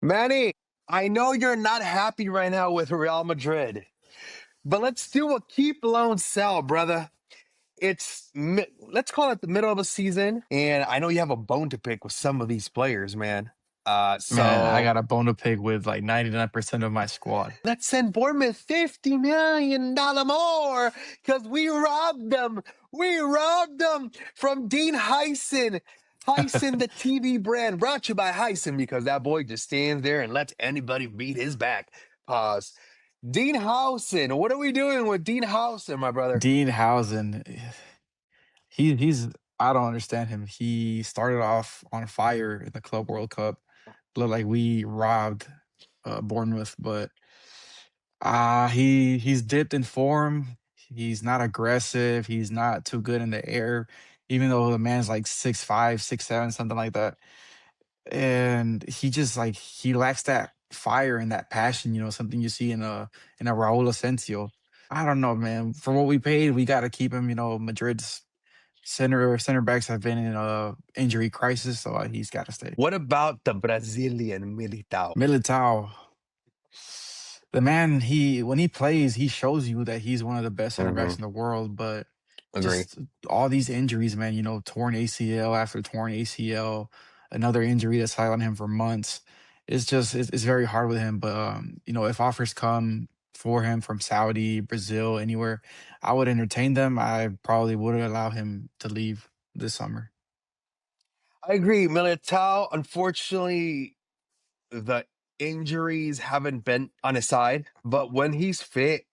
Manny, I know you're not happy right now with Real Madrid, but let's do a keep loan sell, brother. Let's call it the middle of the season, and I know you have a bone to pick with some of these players, man. Man, I So got a bone to pick with like 99% of my squad. let's send Bournemouth $50 million more because we robbed them. We robbed them from Dean Heisen. Heisen, the TV brand, brought you by Heisen because that boy just stands there and lets anybody beat his back. Pause. Dean Housen. What are we doing with Dean Housen, my brother? Dean Housen, he's I don't understand him. He started off on fire in the Club World Cup. Looked like we robbed Bournemouth, but he's dipped in form. He's not aggressive. He's not too good in the air, even though the man's like 6'5", 6'7", something like that. And he just like he lacks that fire and that passion, something you see in a Raul Asensio. I don't know, man. For what we paid, we got to keep him. Madrid's center backs have been in a injury crisis, so he's got to stay. What about the Brazilian Militao? Militao, the man, he when he plays, he shows you that he's one of the best center backs Mm-hmm. in the world. But Agree. just all these injuries, man. Torn ACL after torn ACL, another injury that's silent him for months. It's very hard with him. But if offers come for him from Saudi, Brazil, anywhere, I would entertain them. I probably wouldn't allow him to leave this summer. I agree. Militao, unfortunately, the injuries haven't been on his side, but when he's fit,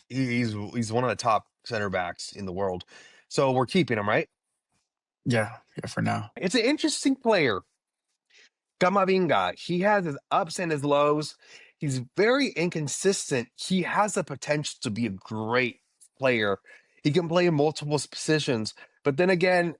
he's one of the top center backs in the world. So we're keeping him, right? Yeah, yeah, for now. It's an interesting player. Camavinga, he has his ups and his lows. He's very inconsistent. He has the potential to be a great player. He can play in multiple positions, but then again,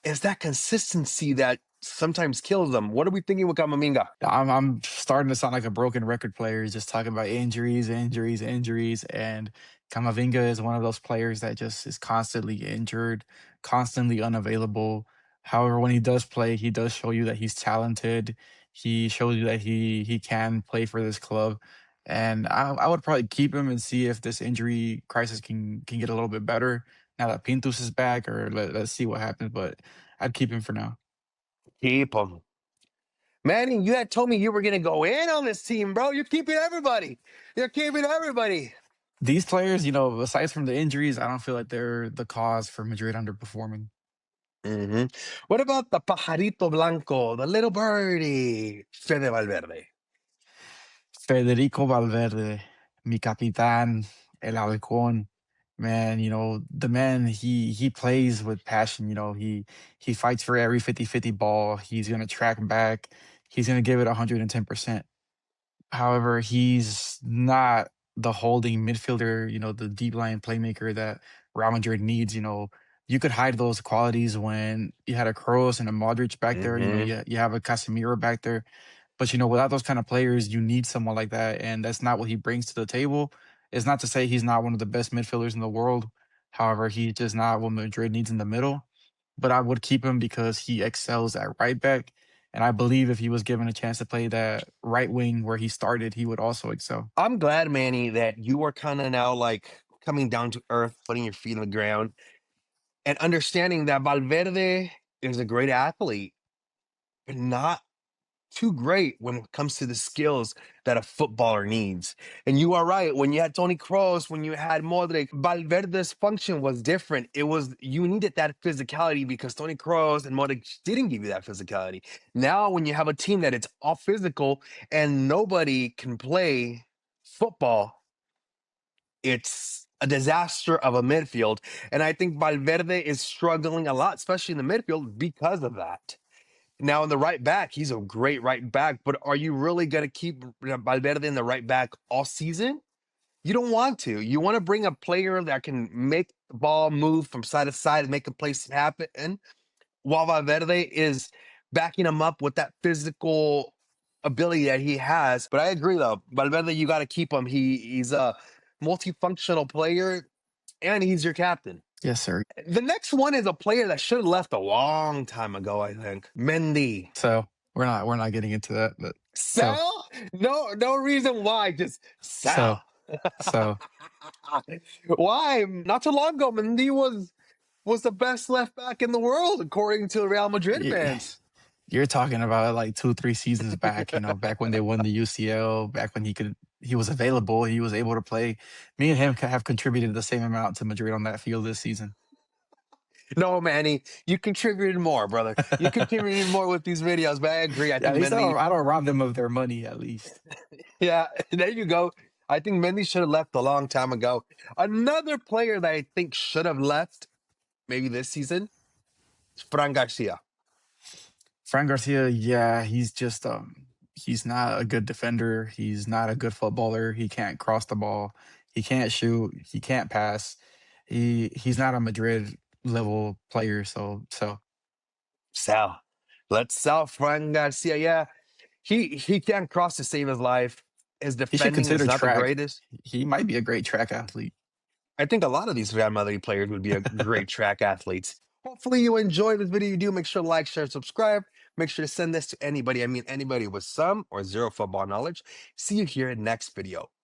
it's that consistency that sometimes kills them. What are we thinking with Camavinga? I'm starting to sound like a broken record player, just talking about injuries, injuries, injuries. And Camavinga is one of those players that just is constantly injured, constantly unavailable. However, when he does play, he does show you that he's talented. He shows you that he can play for this club. And I would probably keep him and see if this injury crisis can get a little bit better now that Pintus is back, or let's see what happens. But I'd keep him for now. Keep him. Manny, you had told me you were going to go in on this team, bro. You're keeping everybody. You're keeping everybody. These players, aside from the injuries, I don't feel like they're the cause for Madrid underperforming. hmm What about the pajarito blanco, the little birdie, Fede Valverde? Federico Valverde, mi capitán, el halcón. Man, the man, he plays with passion. He fights for every 50-50 ball. He's going to track back. He's going to give it 110%. However, he's not the holding midfielder, the deep line playmaker that Real Madrid needs. You could hide those qualities when you had a Kroos and a Modric back there. hmm You have a Casemiro back there. But without those kind of players, you need someone like that, and that's not what he brings to the table. It's not to say he's not one of the best midfielders in the world. However, he's just not what Madrid needs in the middle. But I would keep him because he excels at right back, and I believe if he was given a chance to play that right wing where he started, he would also excel. I'm glad, Manny, that you are kind of now like coming down to earth, putting your feet on the ground, and understanding that Valverde is a great athlete, but not too great when it comes to the skills that a footballer needs. And you are right. When you had Tony Kroos, when you had Modric, Valverde's function was different. It was you needed that physicality because Tony Kroos and Modric didn't give you that physicality. Now, when you have a team that it's all physical and nobody can play football, it's a disaster of a midfield. And I think Valverde is struggling a lot, especially in the midfield, because of that. Now, in the right back, he's a great right back, but are you really going to keep Valverde in the right back all season? You don't want to. You want to bring a player that can make the ball move from side to side and make a place happen, while Valverde is backing him up with that physical ability that he has. But I agree, though. Valverde, you got to keep him. He's a multifunctional player, and he's your captain. Yes, sir. The next one is a player that should have left a long time ago, I think. Mendy. So we're not getting into that, but so Sell? No, no reason why. Just so sell. so Why? Not too long ago, Mendy was the best left back in the world, according to Real Madrid y- fans. you're talking about like 2, 3 seasons back, back when they won the UCL, back when he was available, he was able to play. Me and him have contributed the same amount to Madrid on that field this season. No, Manny, you contributed more, brother. You contributed more with these videos, but I agree. I At think least Mendy, I don't rob them of their money. At least yeah, there you go. I think Mendy should have left a long time ago. Another player that I think should have left, maybe this season, is Fran Garcia. Frank Garcia, yeah, he's not a good defender. He's not a good footballer. He can't cross the ball. He can't shoot. He can't pass. He's not a Madrid level player. So Sell. Let's sell Fran Garcia. Yeah, he can't cross to save his life. His he should defending is consider not the track. greatest. He might be a great track athlete. I think a lot of these Real Madrid players would be a great track athletes. Hopefully you enjoyed this video. You do make sure to like, share, subscribe. Make sure to send this to anybody. I mean, anybody with some or zero football knowledge. See you here in next video.